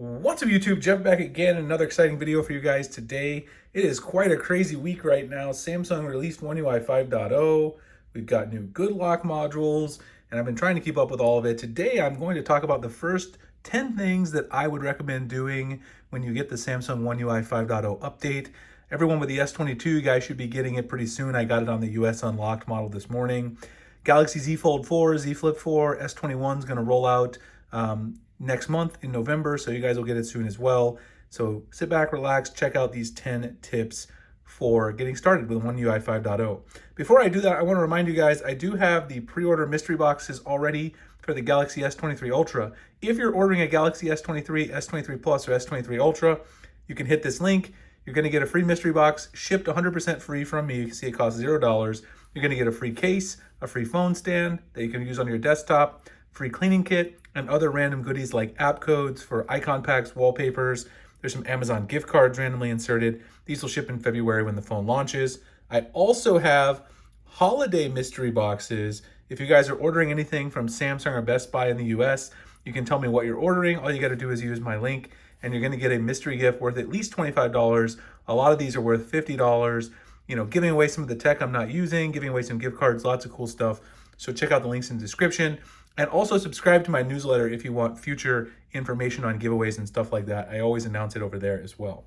What's up YouTube? Jeff back again, another exciting video for you guys today. It is quite a crazy week right now. Samsung released One UI 5.0. We've got new GoodLock modules, and I've been trying to keep up with all of it. Today I'm going to talk about the first 10 things that I would recommend doing when you get the Samsung One UI 5.0 update. Everyone with the S22, you guys should be getting it pretty soon. I got it on the US Unlocked model this morning. Galaxy Z Fold 4, Z Flip 4, S21 is going to roll out next month in November, so you guys will get it soon as well. So sit back, relax, check out these 10 tips for getting started with One UI 5.0. Before I do that, I want to remind you guys, I do have the pre-order mystery boxes already for the Galaxy S23 Ultra. If you're ordering a Galaxy S23, S23 Plus, or S23 Ultra, you can hit this link. You're going to get a free mystery box shipped 100% free from me. You can see it costs $0. You're going to get a free case, a free phone stand that you can use on your desktop, free cleaning kit, and other random goodies like app codes for icon packs, wallpapers. There's some Amazon gift cards randomly inserted. These will ship in February when the phone launches. I also have holiday mystery boxes. If you guys are ordering anything from Samsung or Best Buy in the US, you can tell me what you're ordering. All you got to do is use my link, and you're going to get a mystery gift worth at least $25. A lot of these are worth $50. You know, giving away some of the tech I'm not using, giving away some gift cards, lots of cool stuff. So check out the links in the description. And also subscribe to my newsletter if you want future information on giveaways and stuff like that. I always announce it over there as well.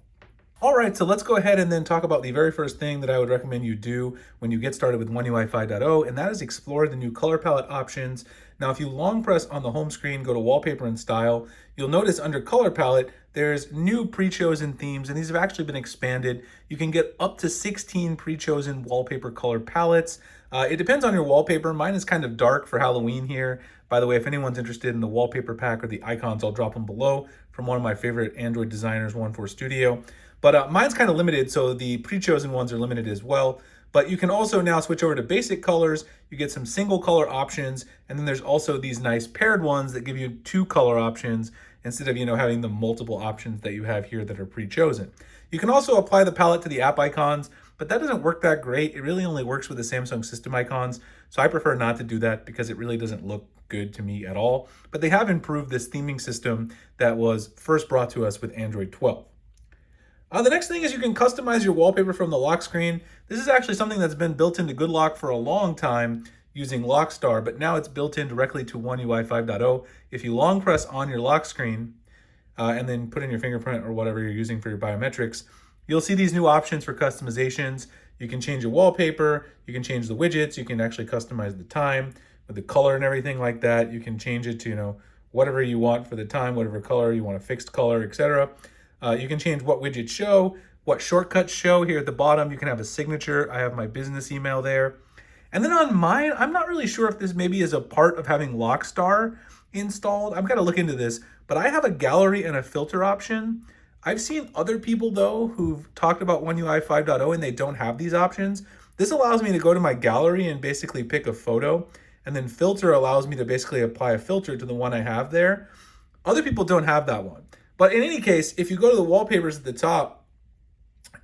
All right, so let's go ahead and then talk about the very first thing that I would recommend you do when you get started with One UI 5.0, and that is explore the new color palette options. Now, if you long press on the home screen, go to Wallpaper and Style, you'll notice under Color Palette, there's new pre-chosen themes, and these have actually been expanded. You can get up to 16 pre-chosen wallpaper color palettes. It depends on your wallpaper. Mine is kind of dark for Halloween here. By the way, if anyone's interested in the wallpaper pack or the icons, I'll drop them below from one of my favorite Android designers, One4 Studio. But mine's kind of limited, so the pre-chosen ones are limited as well. But you can also now switch over to basic colors. You get some single color options, and then there's also these nice paired ones that give you 2 color options instead of, having the multiple options that you have here that are pre-chosen. You can also apply the palette to the app icons, but that doesn't work that great. It really only works with the Samsung system icons, so I prefer not to do that because it really doesn't look good to me at all. But they have improved this theming system that was first brought to us with Android 12. The next thing is you can customize your wallpaper from the lock screen. This is actually something that's been built into GoodLock for a long time using Lockstar, but now it's built in directly to One UI 5.0. If you long press on your lock screen and then put in your fingerprint or whatever you're using for your biometrics, you'll see these new options for customizations. You can change your wallpaper, you can change the widgets, you can actually customize the time with the color and everything like that. You can change it to, whatever you want for the time, whatever color you want, a fixed color, etc. You can change what widgets show, what shortcuts show. Here at the bottom, you can have a signature. I have my business email there. And then on mine, I'm not really sure if this maybe is a part of having Lockstar installed. I'm going to look into this, but I have a gallery and a filter option. I've seen other people, though, who've talked about One UI 5.0 and they don't have these options. This allows me to go to my gallery and basically pick a photo, and then filter allows me to basically apply a filter to the one I have there. Other people don't have that one. But in any case, if you go to the wallpapers at the top,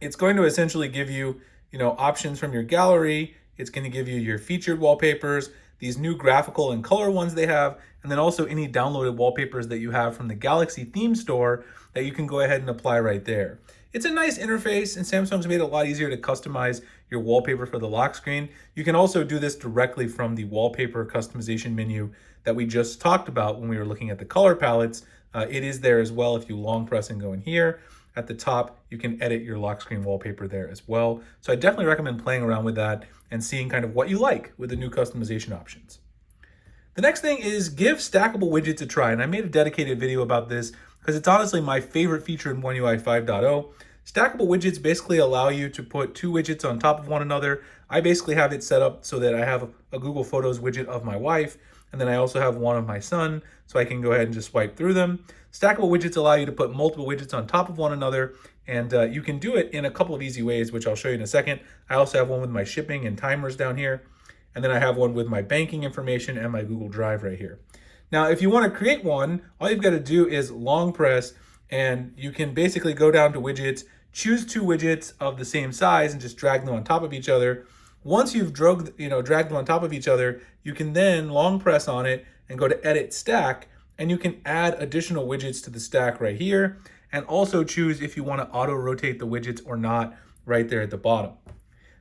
it's going to essentially give you, options from your gallery. It's going to give you your featured wallpapers, these new graphical and color ones they have, and then also any downloaded wallpapers that you have from the Galaxy theme store that you can go ahead and apply right there. It's a nice interface, and Samsung's made it a lot easier to customize your wallpaper for the lock screen. You can also do this directly from the wallpaper customization menu that we just talked about when we were looking at the color palettes. It is there as well. If you long press and go in here at the top, you can edit your lock screen wallpaper there as well. So I definitely recommend playing around with that and seeing kind of what you like with the new customization options. The next thing is give Stackable Widgets a try. And I made a dedicated video about this because it's honestly my favorite feature in One UI 5.0. Stackable widgets basically allow you to put 2 widgets on top of one another. I basically have it set up so that I have a Google Photos widget of my wife, and then I also have one of my son, so I can go ahead and just swipe through them. Stackable widgets allow you to put multiple widgets on top of one another, and you can do it in a couple of easy ways, which I'll show you in a second. I also have one with my shipping and timers down here, and then I have one with my banking information and my Google Drive right here. Now, if you want to create one, all you've got to do is long press, and you can basically go down to widgets, choose 2 widgets of the same size, and just drag them on top of each other. Once you've dragged them on top of each other, you can then long press on it and go to Edit Stack, and you can add additional widgets to the stack right here, and also choose if you want to auto rotate the widgets or not right there at the bottom.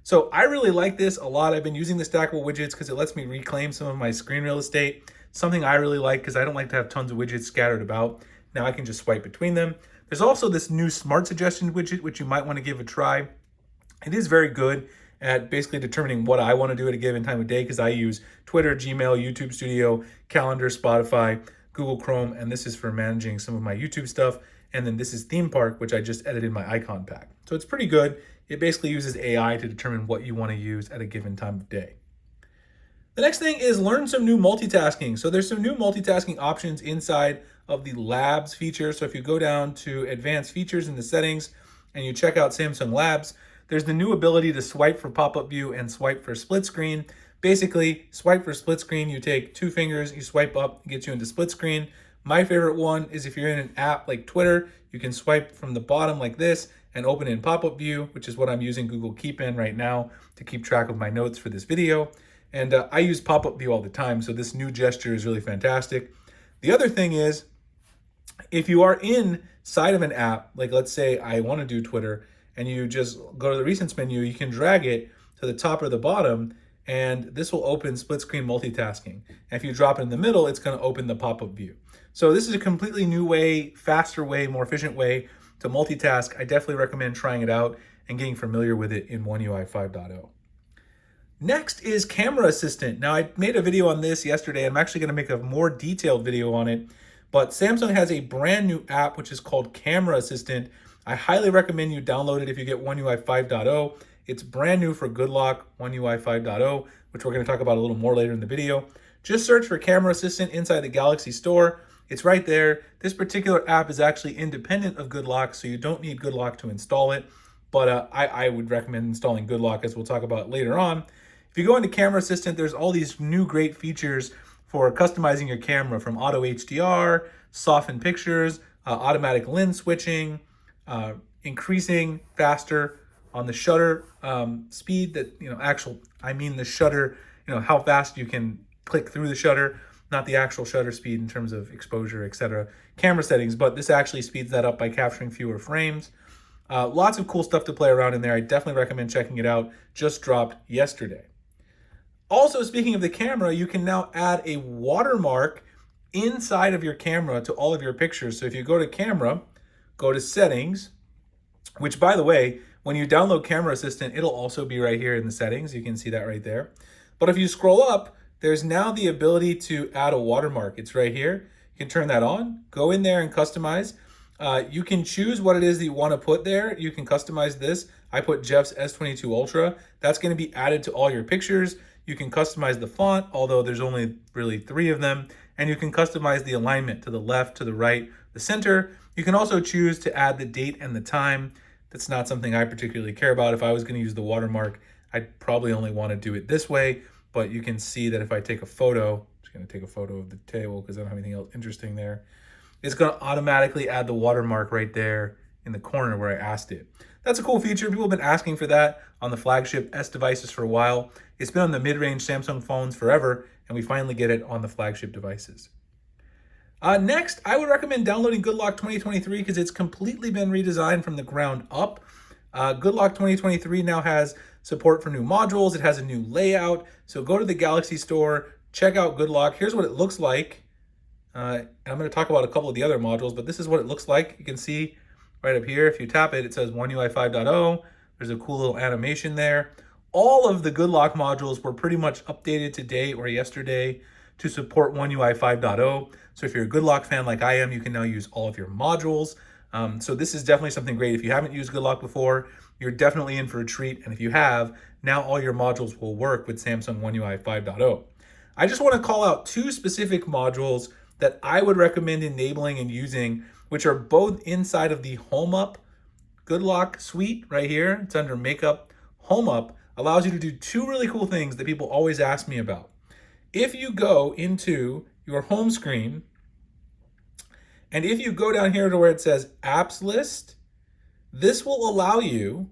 So I really like this a lot. I've been using the stackable widgets because it lets me reclaim some of my screen real estate. Something I really like because I don't like to have tons of widgets scattered about. Now I can just swipe between them. There's also this new smart suggestion widget, which you might want to give a try. It is very good at basically determining what I want to do at a given time of day because I use Twitter, Gmail, YouTube Studio, Calendar, Spotify, Google Chrome, and this is for managing some of my YouTube stuff. And then this is Theme Park, which I just edited my icon pack. So it's pretty good. It basically uses AI to determine what you want to use at a given time of day. The next thing is learn some new multitasking. So there's some new multitasking options inside of the Labs feature. So if you go down to Advanced Features in the settings and you check out Samsung Labs, there's the new ability to swipe for pop-up view and swipe for split screen. Basically, swipe for split screen, you take 2 fingers, you swipe up, it gets you into split screen. My favorite one is if you're in an app like Twitter, you can swipe from the bottom like this and open in pop-up view, which is what I'm using Google Keep in right now to keep track of my notes for this video. And I use pop-up view all the time, so this new gesture is really fantastic. The other thing is, if you are inside of an app, like let's say I want to do Twitter, and you just go to the recents menu, you can drag it to the top or the bottom, and this will open split screen multitasking. And if you drop it in the middle, it's going to open the pop-up view. So this is a completely new way, faster way, more efficient way to multitask. I definitely recommend trying it out and getting familiar with it in One UI 5.0. Next is Camera Assistant. Now I made a video on this yesterday. I'm actually going to make a more detailed video on it, but Samsung has a brand new app which is called Camera Assistant. I highly recommend you download it if you get One UI 5.0. It's brand new for GoodLock One UI 5.0, which we're going to talk about a little more later in the video. Just search for Camera Assistant inside the Galaxy Store. It's right there. This particular app is actually independent of GoodLock, so you don't need GoodLock to install it. But I would recommend installing GoodLock, as we'll talk about later on. If you go into Camera Assistant, there's all these new great features for customizing your camera, from auto HDR, soften pictures, automatic lens switching, increasing faster on the shutter speed that, the shutter, how fast you can click through the shutter, not the actual shutter speed in terms of exposure, etc. Camera settings, but this actually speeds that up by capturing fewer frames. Lots of cool stuff to play around in there. I definitely recommend checking it out. Just dropped yesterday. Also, speaking of the camera, you can now add a watermark inside of your camera to all of your pictures. So if you go to Camera, go to Settings, which, by the way, when you download Camera Assistant, it'll also be right here in the settings. You can see that right there. But if you scroll up, there's now the ability to add a watermark. It's right here. You can turn that on, go in there and customize. You can choose what it is that you want to put there. You can customize this. I put Jeff's S22 Ultra. That's going to be added to all your pictures. You can customize the font, although there's only really 3 of them. And you can customize the alignment to the left, to the right, the center. You can also choose to add the date and the time. That's not something I particularly care about. If I was going to use the watermark, I'd probably only want to do it this way. But you can see that if I take a photo, I'm just going to take a photo of the table because I don't have anything else interesting there. It's going to automatically add the watermark right there in the corner where I asked it. That's a cool feature. People have been asking for that on the flagship S devices for a while. It's been on the mid-range Samsung phones forever, and we finally get it on the flagship devices. Next, I would recommend downloading GoodLock 2023 because it's completely been redesigned from the ground up. GoodLock 2023 now has support for new modules. It has a new layout. So go to the Galaxy Store, check out GoodLock. Here's what it looks like. And I'm going to talk about a couple of the other modules, but this is what it looks like. You can see right up here, if you tap it, it says One UI 5.0. There's a cool little animation there. All of the GoodLock modules were pretty much updated today or yesterday to support One UI 5.0. So if you're a GoodLock fan like I am, you can now use all of your modules. So this is definitely something great. If you haven't used GoodLock before, you're definitely in for a treat. And if you have, now all your modules will work with Samsung One UI 5.0. I just want to call out 2 specific modules that I would recommend enabling and using, which are both inside of the Home Up GoodLock suite right here. It's under Makeup. Home Up allows you to do 2 really cool things that people always ask me about. If you go into your home screen, and if you go down here to where it says Apps List, this will allow you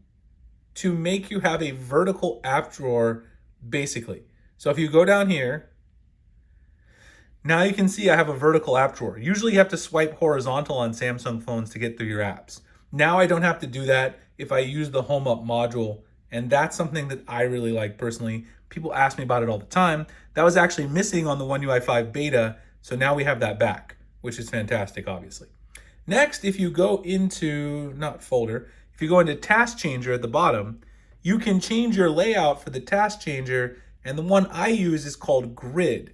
to make you have a vertical app drawer, basically. So if you go down here, Now you can see I have a vertical app drawer. Usually you have to swipe horizontal on Samsung phones to get through your apps. Now I don't have to do that if I use the Home Up module, and that's something that I really like personally. People ask me about it all the time. That was actually missing on the One UI 5 beta, so now we have that back, which is fantastic, obviously. Next, if you go into, not folder, if you go into Task Changer at the bottom, you can change your layout for the Task Changer, and the one I use is called Grid.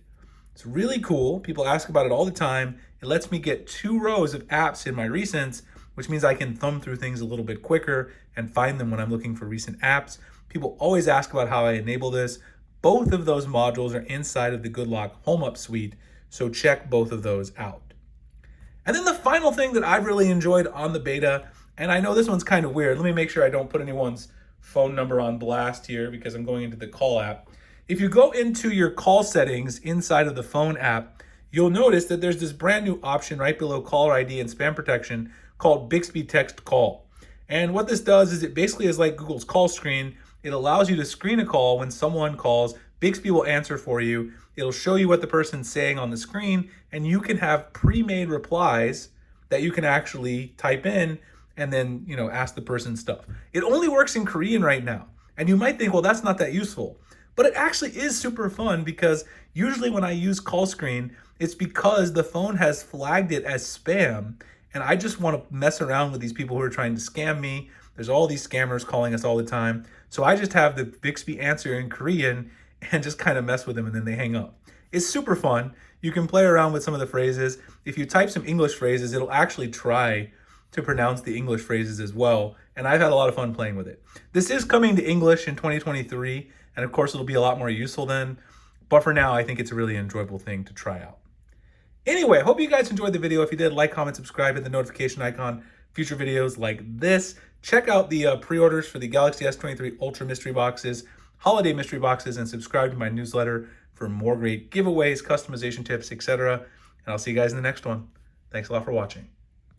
It's really cool. People ask about it all the time. It lets me get 2 rows of apps in my recents, which means I can thumb through things a little bit quicker and find them when I'm looking for recent apps. People always ask about how I enable this. Both of those modules are inside of the GoodLock Home Up suite, so check both of those out. And then the final thing that I've really enjoyed on the beta, and I know this one's kind of weird. Let me make sure I don't put anyone's phone number on blast here because I'm going into the call app. If you go into your call settings inside of the phone app, you'll notice that there's this brand new option right below caller ID and spam protection called Bixby Text Call. And what this does is it basically is like Google's call screen. It allows you to screen a call when someone calls. Bixby will answer for you. It'll show you what the person's saying on the screen, and you can have pre-made replies that you can actually type in and then, ask the person stuff. It only works in Korean right now. And you might think, well, that's not that useful. But it actually is super fun because usually when I use call screen, it's because the phone has flagged it as spam. And I just want to mess around with these people who are trying to scam me. There's all these scammers calling us all the time. So I just have the Bixby answer in Korean and just kind of mess with them and then they hang up. It's super fun. You can play around with some of the phrases. If you type some English phrases, it'll actually try to pronounce the English phrases as well. And I've had a lot of fun playing with it. This is coming to English in 2023. And of course, it'll be a lot more useful then. But for now, I think it's a really enjoyable thing to try out. Anyway, I hope you guys enjoyed the video. If you did, like, comment, subscribe, hit the notification icon. Future videos like this. Check out the pre-orders for the Galaxy S23 Ultra mystery boxes, holiday mystery boxes, and subscribe to my newsletter for more great giveaways, customization tips, etc. And I'll see you guys in the next one. Thanks a lot for watching.